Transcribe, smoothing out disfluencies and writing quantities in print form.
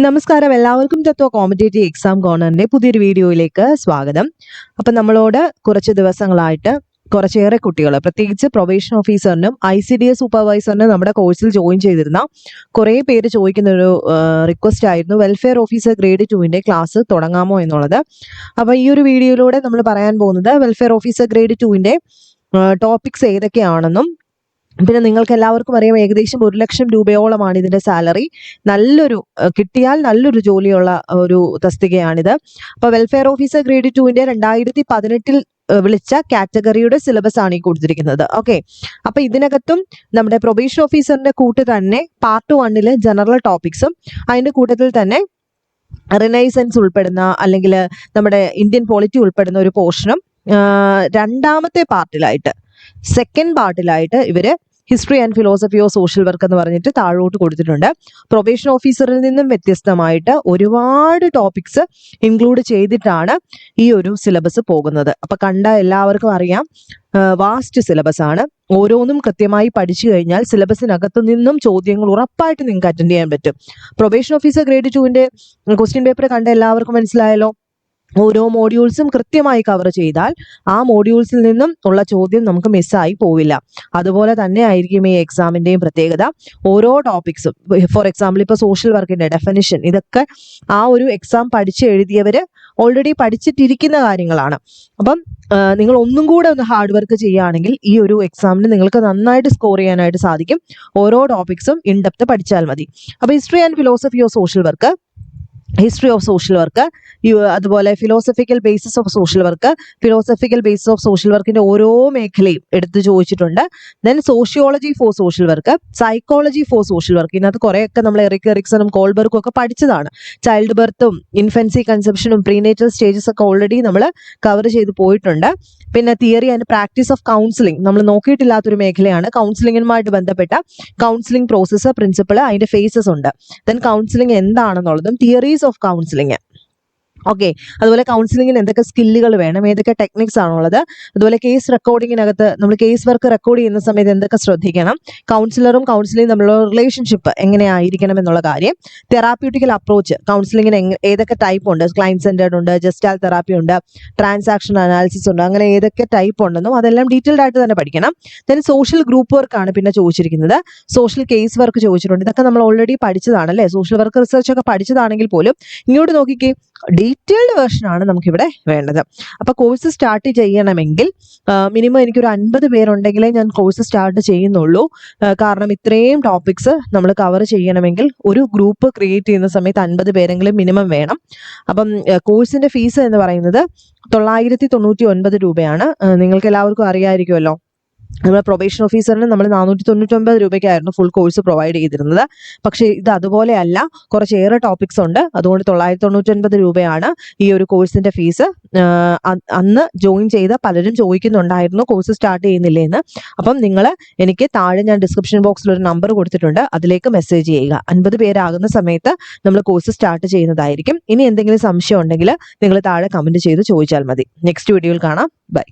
നമസ്കാരം, എല്ലാവർക്കും തത്വ competitive exam കോർണറിന്റെ പുതിയൊരു വീഡിയോയിലേക്ക് സ്വാഗതം. അപ്പം നമ്മളോട് കുറച്ച് ദിവസങ്ങളായിട്ട് കുറച്ചേറെ കുട്ടികൾ, പ്രത്യേകിച്ച് പ്രൊബേഷൻ ഓഫീസറിനും ICDS സൂപ്പർവൈസറിനും നമ്മുടെ കോഴ്സിൽ ജോയിൻ ചെയ്തിരുന്ന കുറേ പേര് ചോദിക്കുന്ന ഒരു റിക്വസ്റ്റ് ആയിരുന്നു, വെൽഫെയർ ഓഫീസർ ഗ്രേഡ് 2 ക്ലാസ് തുടങ്ങാമോ എന്നുള്ളത്. അപ്പോൾ ഈ ഒരു വീഡിയോയിലൂടെ നമ്മൾ പറയാൻ പോകുന്നത് വെൽഫെയർ ഓഫീസർ ഗ്രേഡ് 2 ടോപ്പിക്സ് ഏതൊക്കെയാണെന്നും, പിന്നെ നിങ്ങൾക്ക് എല്ലാവർക്കും അറിയാം ഏകദേശം 1 ലക്ഷം രൂപയോളമാണ് ഇതിന്റെ സാലറി. കിട്ടിയാൽ നല്ലൊരു ജോലിയുള്ള ഒരു തസ്തികയാണിത്. അപ്പോൾ വെൽഫെയർ ഓഫീസർ ഗ്രേഡ് 2 2018 വിളിച്ച കാറ്റഗറിയുടെ സിലബസ് ആണ് ഈ കൊടുത്തിരിക്കുന്നത്. ഓക്കെ, അപ്പൊ ഇതിനകത്തും നമ്മുടെ പ്രൊബേഷൻ ഓഫീസറിന്റെ കൂട്ട് തന്നെ പാർട്ട് 1 ജനറൽ ടോപ്പിക്സും അതിന്റെ കൂട്ടത്തിൽ തന്നെ റിനൈസൻസ് ഉൾപ്പെടുന്ന അല്ലെങ്കിൽ നമ്മുടെ ഇന്ത്യൻ പോളിറ്റി ഉൾപ്പെടുന്ന ഒരു പോർഷനും രണ്ടാമത്തെ പാർട്ടിലായിട്ട്, സെക്കൻഡ് പാർട്ടിലായിട്ട് ഇവര് history and philosophy of social work എന്ന് പറഞ്ഞിട്ട് താഴോട്ട് കൊടുത്തിട്ടുണ്ട്. പ്രൊബേഷൻ ഓഫീസറിൽ നിന്നും വ്യത്യസ്തമായിട്ട് ഒരുപാട് ടോപ്പിക്സ് ഇൻക്ലൂഡ് ചെയ്തിട്ടാണ് ഈ ഒരു സിലബസ് പോകുന്നത്. അപ്പൊ കണ്ട എല്ലാവർക്കും അറിയാം, വാസ്റ്റ് സിലബസ് ആണ്. ഓരോന്നും കൃത്യമായി പഠിച്ചു കഴിഞ്ഞാൽ സിലബസിനകത്തു നിന്നും ചോദ്യങ്ങൾ ഉറപ്പായിട്ട് നിങ്ങൾക്ക് അറ്റൻഡ് ചെയ്യാൻ പറ്റും. Probation officer grade 2 question paper കണ്ട എല്ലാവർക്കും മനസ്സിലായല്ലോ. ഓരോ മോഡ്യൂൾസും കൃത്യമായി കവർ ചെയ്താൽ ആ മോഡ്യൂൾസിൽ നിന്നും ഉള്ള ചോദ്യം നമുക്ക് മിസ്സായി പോവില്ല. അതുപോലെ തന്നെ ആയിരിക്കും ഈ എക്സാമിന്റെയും പ്രത്യേകത. ഓരോ ടോപ്പിക്സും, ഫോർ എക്സാമ്പിൾ ഇപ്പോൾ സോഷ്യൽ വർക്കിന്റെ ഡെഫിനിഷൻ, ഇതൊക്കെ ആ ഒരു എക്സാം പഠിച്ച് എഴുതിയവര് ഓൾറെഡി പഠിച്ചിട്ടിരിക്കുന്ന കാര്യങ്ങളാണ്. അപ്പം നിങ്ങൾ ഒന്നും കൂടെ ഒന്ന് ഹാർഡ് വർക്ക് ചെയ്യുകയാണെങ്കിൽ ഈ ഒരു എക്സാമിന് നിങ്ങൾക്ക് നന്നായിട്ട് സ്കോർ ചെയ്യാനായിട്ട് സാധിക്കും. ഓരോ ടോപ്പിക്സും ഇൻ ഡെപ്ത് പഠിച്ചാൽ മതി. അപ്പൊ history and philosophy of social work, അതുപോലെ philosophical basis of social work, philosophical basis of social വർക്കിന്റെ ഓരോ മേഖലയും എടുത്തു ചോദിച്ചിട്ടുണ്ട്. Then sociology for social work, psychology for social work. ഇതിനകത്ത് കുറേയൊക്കെ നമ്മൾ എറിക്സണും കോൾബർഗും ഒക്കെ പഠിച്ചതാണ്. ചൈൽഡ് ബർത്തും ഇൻഫൻസി കൺസെപ്ഷനും പ്രീനേറ്റൽ സ്റ്റേജസ് ഒക്കെ ഓൾറെഡി നമ്മൾ കവർ ചെയ്ത് പോയിട്ടുണ്ട്. പിന്നെ theory and practice of counselling, നമ്മൾ നോക്കിയിട്ടില്ലാത്തൊരു മേഖലയാണ്. കൗൺസിലിംഗുമായിട്ട് ബന്ധപ്പെട്ട കൗൺസിലിംഗ് പ്രോസസ്സ്, പ്രിൻസിപ്പിൾ, അതിന്റെ ഫേസസ് ഉണ്ട്. ദെൻ കൗൺസിലിംഗ് എന്താണെന്നുള്ളതും, തിയറീസ് ഓഫ് കൗൺസിലിംഗ്. ഓക്കെ, അതുപോലെ കൗൺസിലിംഗിന് എന്തൊക്കെ സ്കില്ലുകൾ വേണം, ഏതൊക്കെ ടെക്നിക്സ് ആണുള്ളത്, അതുപോലെ കേസ് റെക്കോർഡിങ്ങിനകത്ത് നമ്മൾ കേസ് വർക്ക് റെക്കോർഡ് ചെയ്യുന്ന സമയത്ത് എന്തൊക്കെ ശ്രദ്ധിക്കണം, കൗൺസിലറും കൗൺസിലിംഗ് തമ്മിലുള്ള റിലേഷൻഷിപ്പ് എങ്ങനെയായിരിക്കണം എന്നുള്ള കാര്യം, തെറാപ്യൂട്ടിക്കൽ അപ്രോച്ച്, കൗൺസിലിംഗിന് ഏതൊക്കെ ടൈപ്പ് ഉണ്ട്, ക്ലയന്റ് സെന്റേർഡ് ഉണ്ട്, ജസ്റ്റാൽ തെറാപ്പി ഉണ്ട്, ട്രാൻസാക്ഷൻ അനാലിസിസ് ഉണ്ട്, അങ്ങനെ ഏതൊക്കെ ടൈപ്പ് ഉണ്ടെന്നും അതെല്ലാം ഡീറ്റെയിൽഡ് ആയിട്ട് തന്നെ പഠിക്കണം. ദെൻ സോഷ്യൽ ഗ്രൂപ്പ് വർക്ക് ആണ് പിന്നെ ചോദിച്ചിരിക്കുന്നത്, സോഷ്യൽ കേസ് വർക്ക് ചോദിച്ചിട്ടുണ്ട്. ഇതൊക്കെ നമ്മൾ ഓൾറെഡി പഠിച്ചതാണ് അല്ലേ, സോഷ്യൽ വർക്ക് റിസർച്ച് ഒക്കെ പഠിച്ചതാണെങ്കിൽ പോലും ഇങ്ങോട്ട് നോക്കിക്കേ, ഡീറ്റെയിൽഡ് വേർഷൻ ആണ് നമുക്കിവിടെ വേണ്ടത്. അപ്പൊ കോഴ്സ് സ്റ്റാർട്ട് ചെയ്യണമെങ്കിൽ മിനിമം എനിക്കൊരു 50 പേരുണ്ടെങ്കിലേ ഞാൻ കോഴ്സ് സ്റ്റാർട്ട് ചെയ്യുന്നുള്ളൂ. കാരണം ഇത്രയും ടോപ്പിക്സ് നമ്മൾ കവർ ചെയ്യണമെങ്കിൽ ഒരു ഗ്രൂപ്പ് ക്രിയേറ്റ് ചെയ്യുന്ന സമയത്ത് 50 പേരെങ്കിലും മിനിമം വേണം. അപ്പം കോഴ്സിന്റെ ഫീസ് എന്ന് പറയുന്നത് 999 രൂപയാണ്. നിങ്ങൾക്ക് എല്ലാവർക്കും അറിയാമായിരിക്കുമല്ലോ, നമ്മുടെ പ്രൊബേഷൻ ഓഫീസറിന് നമ്മൾ 499 രൂപയ്ക്കായിരുന്നു ഫുൾ കോഴ്സ് പ്രൊവൈഡ് ചെയ്തിരുന്നത്. പക്ഷേ ഇത് അതുപോലെയല്ല, കുറച്ചേറെ ടോപ്പിക്സ് ഉണ്ട്. അതുകൊണ്ട് 999 രൂപയാണ് ഈ ഒരു കോഴ്സിന്റെ ഫീസ്. അന്ന് ജോയിൻ ചെയ്ത പലരും ചോദിക്കുന്നുണ്ടായിരുന്നു കോഴ്സ് സ്റ്റാർട്ട് ചെയ്യുന്നില്ലേ എന്ന്. അപ്പം നിങ്ങൾ എനിക്ക് താഴെ ഞാൻ ഡിസ്ക്രിപ്ഷൻ ബോക്സിൽ ഒരു നമ്പർ കൊടുത്തിട്ടുണ്ട്, അതിലേക്ക് മെസ്സേജ് ചെയ്യുക. 50 പേരാകുന്ന സമയത്ത് നമ്മൾ കോഴ്സ് സ്റ്റാർട്ട് ചെയ്യുന്നതായിരിക്കും. ഇനി എന്തെങ്കിലും സംശയം ഉണ്ടെങ്കിൽ നിങ്ങൾ താഴെ കമന്റ് ചെയ്ത് ചോദിച്ചാൽ മതി. നെക്സ്റ്റ് വീഡിയോയിൽ കാണാം. ബൈ.